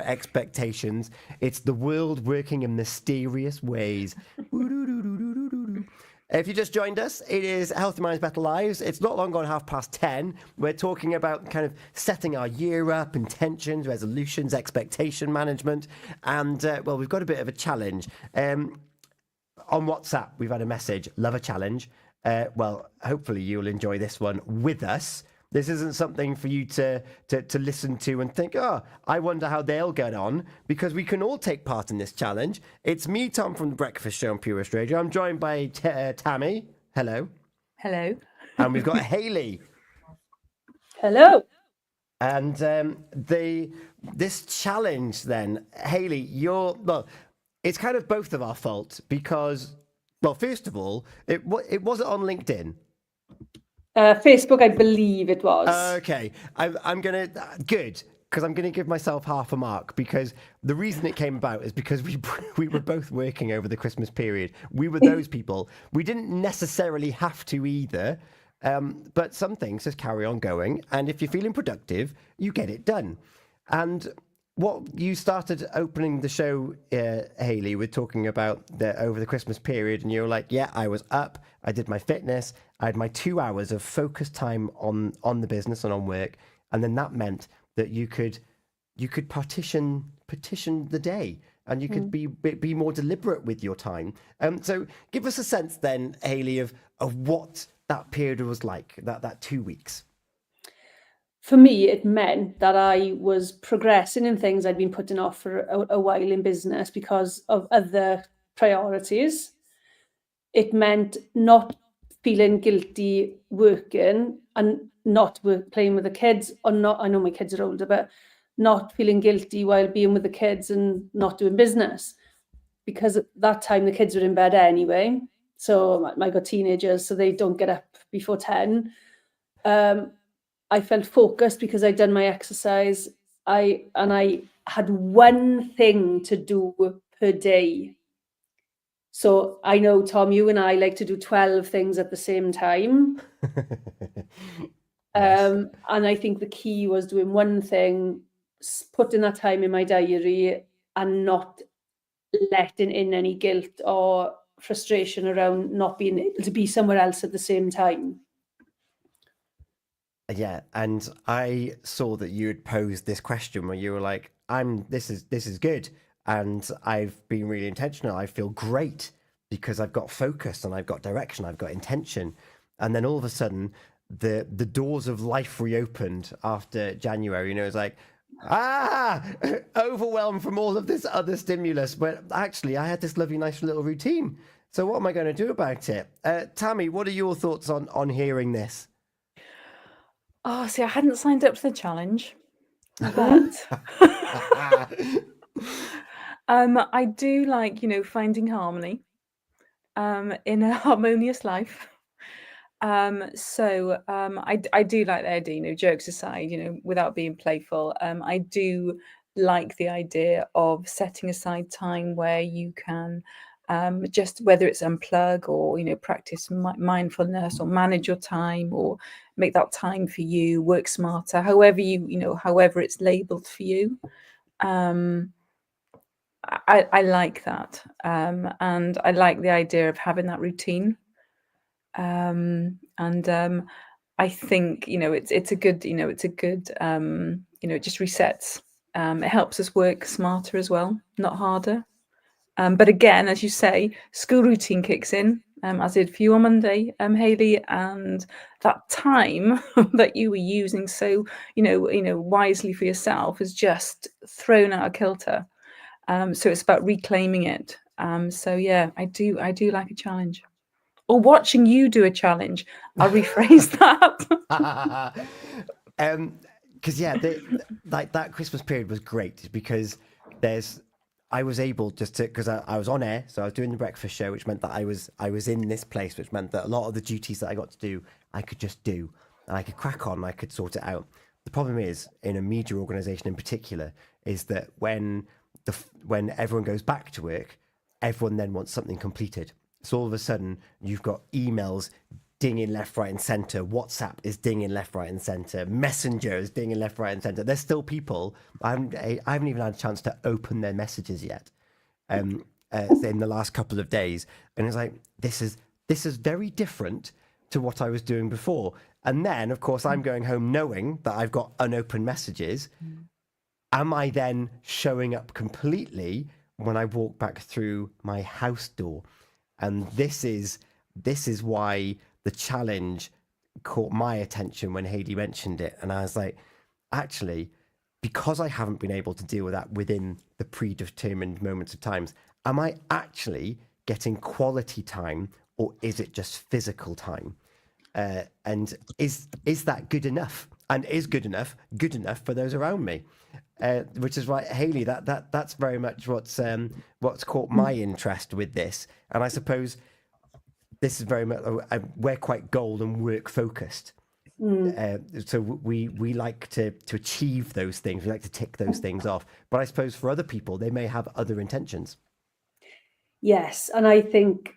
expectations. It's the world working in mysterious ways. If you just joined us, it is Healthy Minds, Better Lives. It's not long gone 10:30. We're talking about kind of setting our year up, intentions, resolutions, expectation management. And, well, we've got a bit of a challenge. On WhatsApp, we've had a message, love a challenge. Well, hopefully you'll enjoy this one with us. This isn't something for you to listen to and think, oh, I wonder how they'll get on, because we can all take part in this challenge. It's me, Tom, from The Breakfast Show on Pure West Radio. I'm joined by Tammy. Hello. Hello. And we've got Hayley. Hello. And this challenge then, Hayley, it's kind of both of our fault because, well, first of all, it wasn't on LinkedIn. Facebook, I believe it was. Okay, I'm gonna good, because I'm gonna give myself half a mark, because the reason it came about is because we were both working over the Christmas period. We were those people. We didn't necessarily have to either, but some things just carry on going, and if you're feeling productive, you get it done. And what you started opening the show, Hayley, with talking about over the Christmas period, and you were like, yeah, I was up, I did my fitness, I had my 2 hours of focused time on the business and on work, and then that meant that you could partition the day, and you could be more deliberate with your time. So give us a sense then, Hayley, of what that period was like, that 2 weeks. For me, it meant that I was progressing in things I'd been putting off for a while in business because of other priorities. It meant not feeling guilty working and not playing with the kids, or not, I know my kids are older, but not feeling guilty while being with the kids and not doing business. Because at that time, the kids were in bed anyway. So I got teenagers, so they don't get up before 10. I felt focused because I'd done my exercise. I had one thing to do per day. So I know, Tom, you and I like to do 12 things at the same time. Yes. And I think the key was doing one thing, putting that time in my diary, and not letting in any guilt or frustration around not being able to be somewhere else at the same time. Yeah, and I saw that you had posed this question where you were like, this is good, and I've been really intentional. I feel great because I've got focus and I've got direction, I've got intention. And then all of a sudden the doors of life reopened after January, and it was like, overwhelmed from all of this other stimulus. But actually I had this lovely, nice little routine. So what am I going to do about it? Tammy, what are your thoughts on hearing this? Oh, see, I hadn't signed up for the challenge, but I do like, finding harmony in a harmonious life. So I do like the idea, jokes aside, without being playful. I do like the idea of setting aside time where you can just, whether it's unplug or practice mindfulness or manage your time or make that time for you, work smarter, however however it's labeled for you. I like that, and I like the idea of having that routine. And I think it's a good it just resets. It helps us work smarter as well, not harder. But again, as you say, school routine kicks in, as did for you on Monday, Hayley, and that time that you were using so wisely for yourself is just thrown out of kilter. So it's about reclaiming it. So yeah, I do like a challenge. Or watching you do a challenge. I'll rephrase that. Because like that Christmas period was great because I was able because I was on air, so I was doing the breakfast show, which meant that I was in this place, which meant that a lot of the duties that I got to do, I could just do, and I could crack on, I could sort it out. The problem is, in a media organisation in particular, is that when everyone goes back to work, everyone then wants something completed. So all of a sudden, you've got emails dinging left, right, and center. WhatsApp is dinging left, right, and center. Messenger is dinging left, right, and center. There's still people. I haven't even had a chance to open their messages yet. In the last couple of days, and it's like this is very different to what I was doing before. And then, of course, I'm going home knowing that I've got unopened messages. Am I then showing up completely when I walk back through my house door? And this is why the challenge caught my attention when Hayley mentioned it. And I was like, actually, because I haven't been able to deal with that within the predetermined moments of times, am I actually getting quality time, or is it just physical time? And is that good enough? And is good enough for those around me? Which is why, Hayley, that's very much what's caught my interest with this. And I suppose this is very much, we're quite goal and work focused. So we like to achieve those things. We like to tick those things off. But I suppose for other people, they may have other intentions. Yes, and I think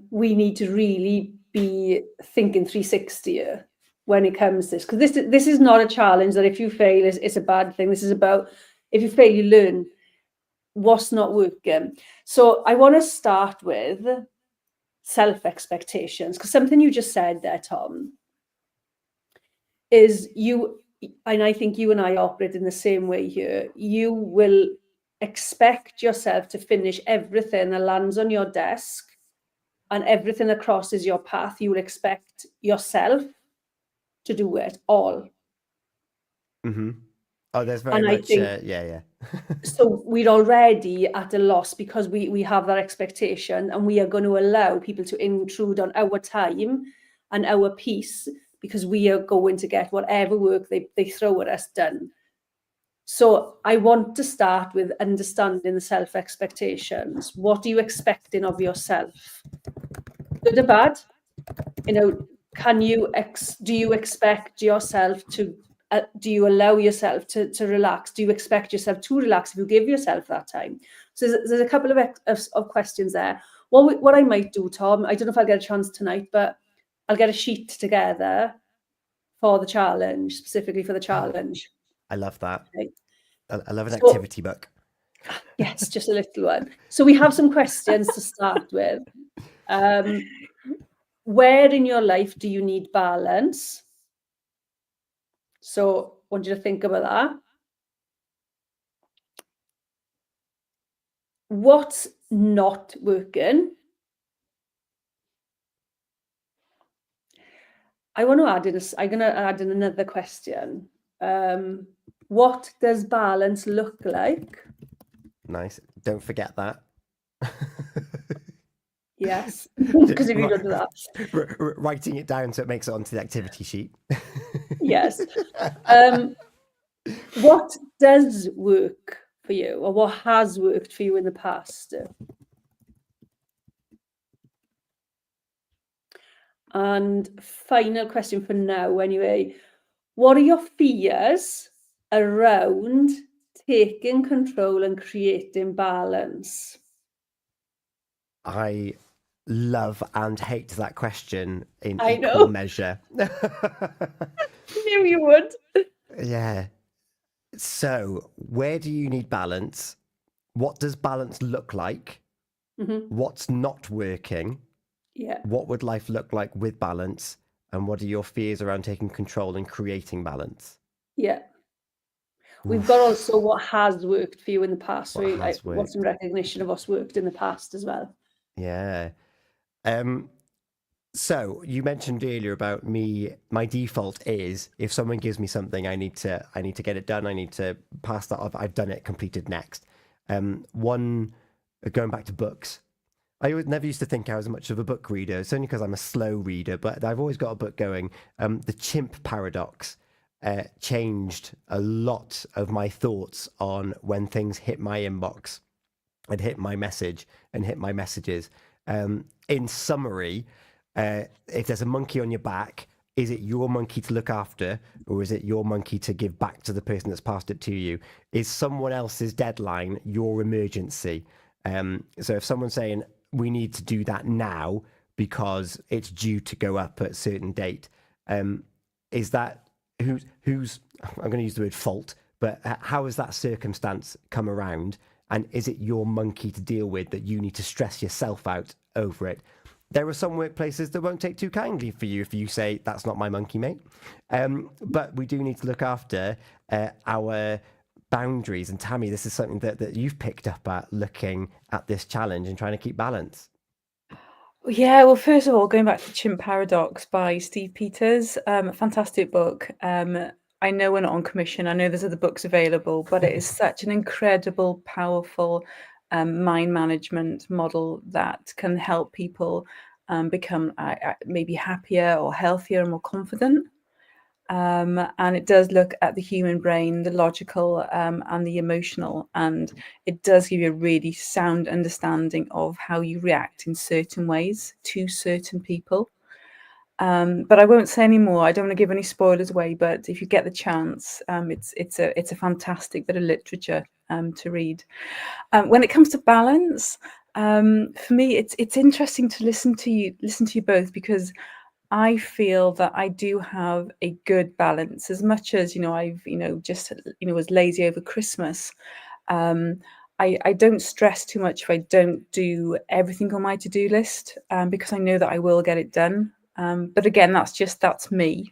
we need to really be thinking 360 here when it comes to this, because this is not a challenge that if you fail, it's a bad thing. This is about, if you fail, you learn what's not working. So I want to start with self-expectations, because something you just said there, Tom, is you, and I think you and I operate in the same way here, you will expect yourself to finish everything that lands on your desk and everything that crosses your path. You will expect yourself to do it all. Mm-hmm. Oh, there's very And I much, think, yeah. so we're already at a loss because we have that expectation, and we are going to allow people to intrude on our time and our peace because we are going to get whatever work they throw at us done. So I want to start with understanding the self-expectations. What are you expecting of yourself? Good or bad? You know, do you expect yourself to, do you allow yourself to relax? Do you expect yourself to relax if you give yourself that time? So there's a couple of questions there. What I might do, Tom, I don't know if I'll get a chance tonight, but I'll get a sheet together for the challenge, specifically for the challenge. I love that. Okay. I love an activity book. Yes, just a little one. So we have some questions to start with. Where in your life do you need balance? So I want you to think about that. What's not working? I'm going to add in another question. What does balance look like? Nice. Don't forget that. Yes, because if you don't do that. Writing it down so it makes it onto the activity sheet. Yes. What does work for you, or what has worked for you in the past? And final question for now, anyway. What are your fears around taking control and creating balance? I love and hate that question in I equal know. measure. Knew you would. Yeah. So, where do you need balance? What does balance look like? Mm-hmm. What's not working? Yeah. What would life look like with balance? And what are your fears around taking control and creating balance? Yeah. We've got also what has worked for you in the past. What has Want some recognition of what's worked in the past as well. Yeah. So you mentioned earlier about me, my default is if someone gives me something, I need to get it done. I need to pass that off. I've done it, completed, next. Going back to books, I never used to think I was much of a book reader. It's only because I'm a slow reader, but I've always got a book going. The Chimp Paradox changed a lot of my thoughts on when things hit my inbox and hit my message and hit my messages. In summary, if there's a monkey on your back, is it your monkey to look after, or is it your monkey to give back to the person that's passed it to you? Is someone else's deadline your emergency? So if someone's saying, we need to do that now, because it's due to go up at a certain date. Is that who's I'm going to use the word fault, but how has that circumstance come around? And is it your monkey to deal with that you need to stress yourself out over it? There are some workplaces that won't take too kindly for you if you say, that's not my monkey, mate. But we do need to look after our boundaries. And Tammy, this is something that you've picked up at looking at this challenge and trying to keep balance. Yeah, well, first of all, going back to Chimp Paradox by Steve Peters, fantastic book. I know we're not on commission. I know there's other books available, but it is such an incredible, powerful mind management model that can help people become maybe happier or healthier and more confident. And it does look at the human brain, the logical and the emotional, and it does give you a really sound understanding of how you react in certain ways to certain people. But I won't say any more. I don't want to give any spoilers away, but if you get the chance, it's a fantastic bit of literature to read. When it comes to balance, for me, it's interesting to listen to you both, because I feel that I do have a good balance. As much as I've just was lazy over Christmas. I don't stress too much if I don't do everything on my to-do list, because I know that I will get it done. But again, that's me.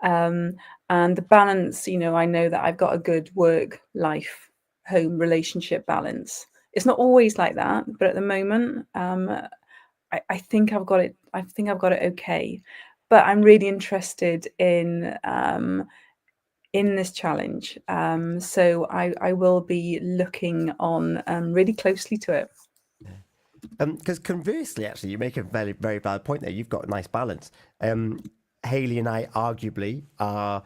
And the balance, I know that I've got a good work, life, home, relationship balance. It's not always like that, but at the moment, I think I've got it. I think I've got it okay. But I'm really interested in this challenge. So I will be looking on really closely to it. Because conversely, actually, you make a very, very valid point there. You've got a nice balance. Hayley and I arguably are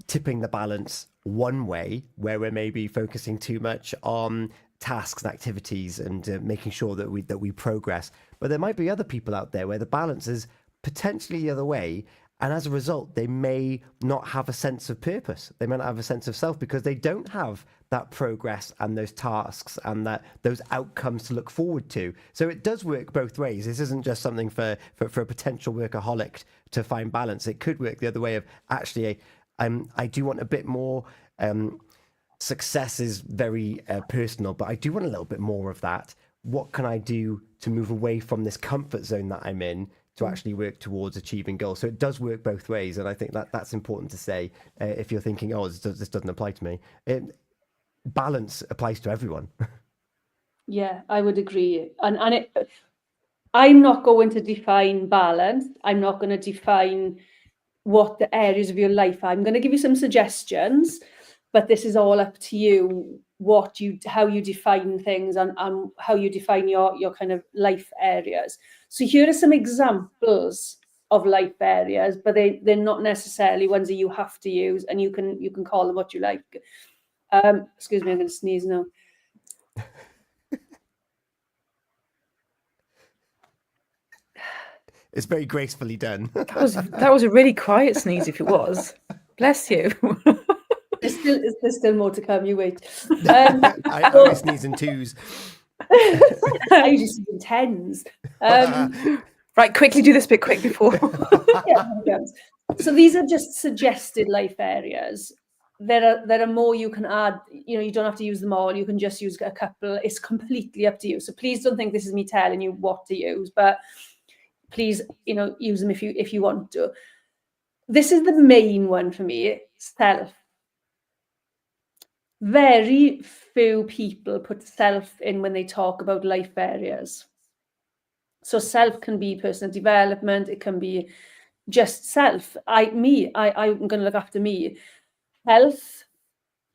tipping the balance one way, where we're maybe focusing too much on tasks and activities and making sure that we progress. But there might be other people out there where the balance is potentially the other way. And as a result, they may not have a sense of purpose. They may not have a sense of self because they don't have that progress and those tasks and those outcomes to look forward to. So it does work both ways. This isn't just something for a potential workaholic to find balance. It could work the other way of actually, I do want a bit more. Success is very personal, but I do want a little bit more of that. What can I do to move away from this comfort zone that I'm in to actually work towards achieving goals? So it does work both ways, and I think that's important to say. If you're thinking, oh, this doesn't apply to me, balance applies to everyone. Yeah, I would agree. And I'm not going to define balance. I'm not going to define what the areas of your life are. I'm going to give you some suggestions, but this is all up to you, how you define things and how you define your kind of life areas. So here are some examples of life areas, but they're not necessarily ones that you have to use, and you can call them what you like. Excuse me, I'm going to sneeze now. It's very gracefully done. That was a really quiet sneeze, if it was. Bless you. There's still more to come, you wait. I always sneeze in twos. I usually sneeze in tens. Right, quickly do this bit quick before. Yeah. So these are just suggested life areas. There are more you can add. You don't have to use them all. You can just use a couple. It's completely up to you. So please don't think this is me telling you what to use, but please, use them if you want to. This is the main one for me, self. Very few people put self in when they talk about life areas. So self can be personal development. It can be just self. I'm going to look after me. Health,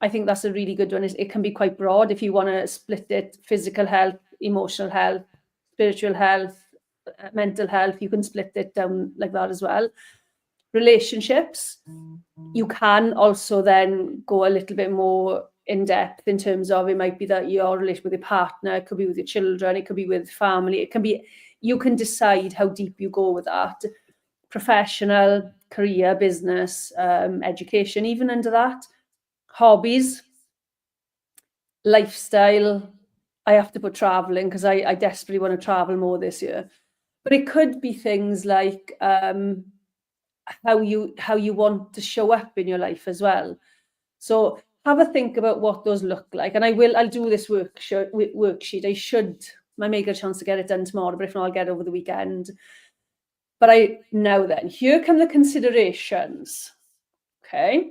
I think that's a really good one. It can be quite broad if you want to split it: physical health, emotional health, spiritual health, mental health. You can split it down like that as well. Relationships, you can also then go a little bit more in depth in terms of, it might be that your relationship with your partner, it could be with your children, it could be with family, it can be, you can decide how deep you go with that. Professional, career, business, education, even under that. Hobbies, lifestyle. I have to put traveling because I desperately want to travel more this year. But it could be things like how you want to show up in your life as well. So have a think about what those look like. And I'll do this worksheet. I may get a chance to get it done tomorrow, but if not, I'll get it over the weekend. But here come the considerations. Okay.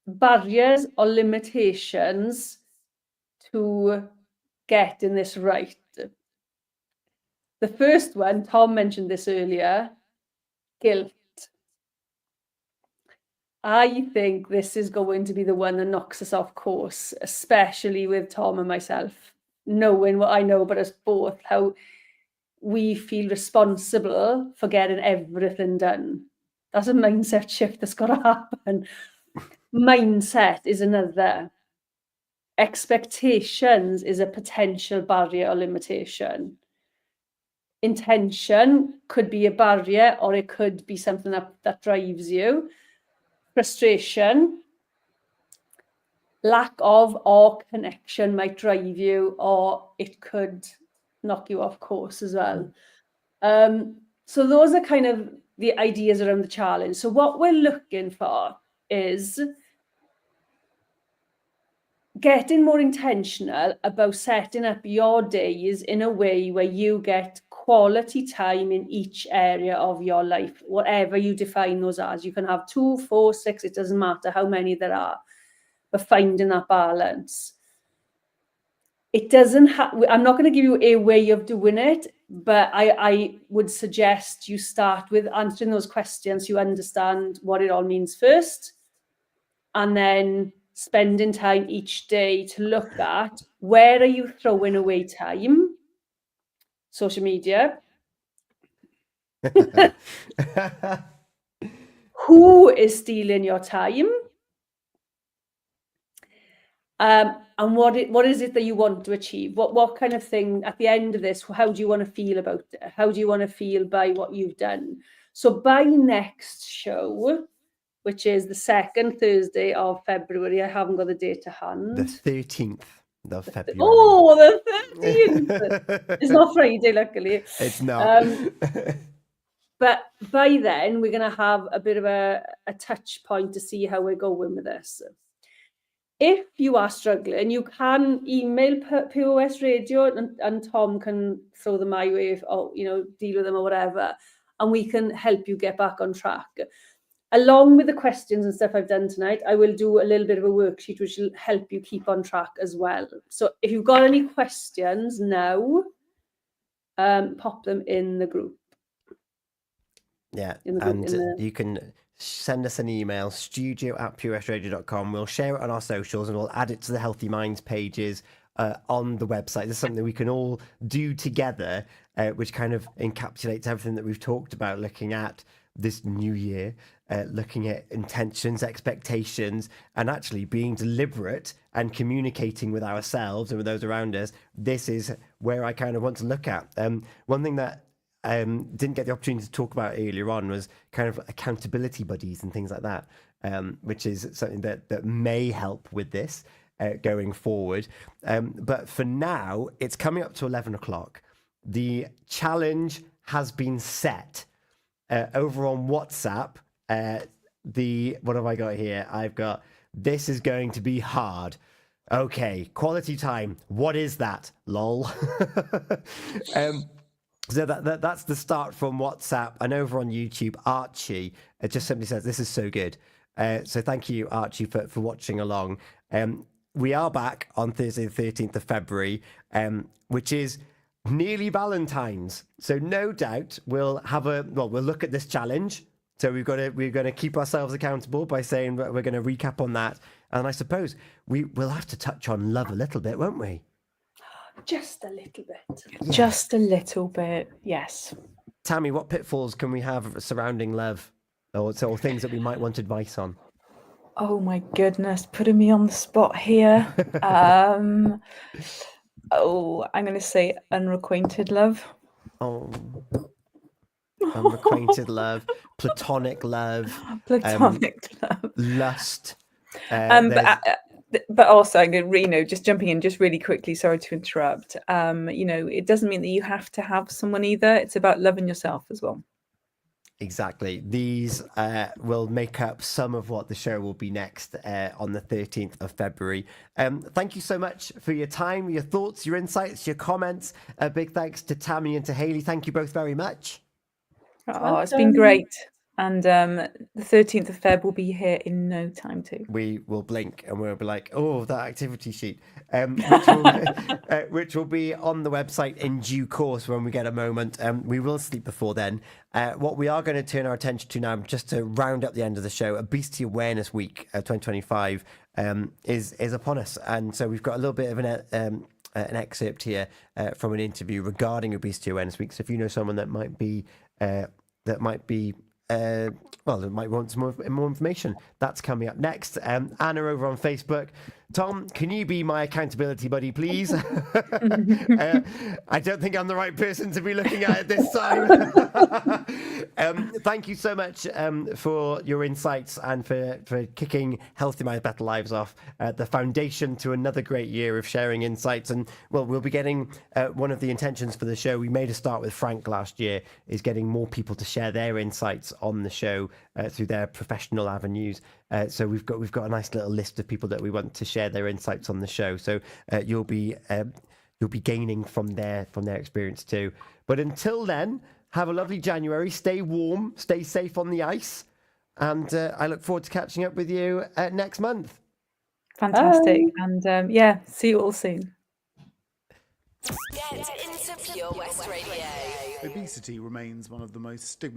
Barriers or limitations to getting this right. The first one, Tom mentioned this earlier, guilt. I think this is going to be the one that knocks us off course, especially with Tom and myself, knowing what I know about us both, how we feel responsible for getting everything done. That's a mindset shift that's got to happen. Mindset is another. Expectations is a potential barrier or limitation. Intention could be a barrier, or it could be something that drives you. Frustration, lack of or connection might drive you, or it could knock you off course as well. So those are kind of the ideas around the challenge. So what we're looking for is getting more intentional about setting up your days in a way where you get quality time in each area of your life, whatever you define those as. You can have 2, 4, 6, it doesn't matter how many there are, but finding that balance. It doesn't have, I'm not going to give you a way of doing it, but I would suggest you start with answering those questions so you understand what it all means first, and then spending time each day to look at where are you throwing away time. Social media. Who is stealing your time? And what is it that you want to achieve? What kind of thing at the end of this? How do you want to feel about it? How do you want to feel by what you've done? So by next show, which is the second Thursday of February, I haven't got the date to hand. The 13th of February. Oh, the 13th! It's not Friday, luckily. It's not. But by then, we're going to have a bit of a touch point to see how we're going with this. If you are struggling, you can email POS Radio, and Tom can throw them my way, or deal with them or whatever, and we can help you get back on track. Along with the questions and stuff I've done tonight, I will do a little bit of a worksheet which will help you keep on track as well. So if you've got any questions now, pop them in the group. Yeah, you can send us an email, studio@purewestradio.com. We'll share it on our socials and we'll add it to the Healthy Minds pages on the website. This is something we can all do together, which kind of encapsulates everything that we've talked about, looking at this new year, looking at intentions, expectations, and actually being deliberate and communicating with ourselves and with those around us. This is where I kind of want to look at. One thing that didn't get the opportunity to talk about earlier on was kind of accountability buddies and things like that, which is something that may help with this going forward. But for now, it's coming up to 11 o'clock. The challenge has been set over on WhatsApp. What have I got here? I've got, this is going to be hard. Okay, quality time. What is that? Lol. So that's the start from WhatsApp. And over on YouTube, Archie just simply says, this is so good. So thank you, Archie, for watching along. We are back on Thursday, the 13th of February, which is nearly Valentine's. So no doubt we'll look at this challenge. So we're going to keep ourselves accountable by saying we're going to recap on that. And I suppose we'll have to touch on love a little bit, won't we? Just a little bit. Yeah. Just a little bit, yes. Tammy, what pitfalls can we have surrounding love, or things that we might want advice on? Oh my goodness, putting me on the spot here. I'm going to say unrequited love. Oh, unrequited love, platonic love, love, lust. But also, I'm going to, just jumping in just really quickly. Sorry to interrupt. It doesn't mean that you have to have someone either. It's about loving yourself as well. Exactly. These will make up some of what the show will be next on the 13th of February. Thank you so much for your time, your thoughts, your insights, your comments. A big thanks to Tammy and to Hayley. Thank you both very much. Oh, it's been great. And the 13th of Feb will be here in no time too. We will blink and we'll be like, oh, that activity sheet, which will be on the website in due course when we get a moment. We will sleep before then. What we are going to turn our attention to now, just to round up the end of the show, Obesity Awareness Week 2025 is upon us. And so we've got a little bit of an excerpt here from an interview regarding Obesity Awareness Week. So if you know someone that might be that might want some more information, that's coming up next. Anna over on Facebook. Tom, can you be my accountability buddy, please? I don't think I'm the right person to be looking at it this time. Thank you so much for your insights and for kicking Healthy Minds, Better Lives off, the foundation to another great year of sharing insights. And well, we'll be getting one of the intentions for the show. We made a start with Frank last year, is getting more people to share their insights on the show through their professional avenues. So we've got a nice little list of people that we want to share their insights on the show. So you'll be gaining from their experience too. But until then, have a lovely January. Stay warm, stay safe on the ice, and I look forward to catching up with you next month. Fantastic. And see you all soon. Get into Pure West Radio. Obesity remains one of the most stigmatized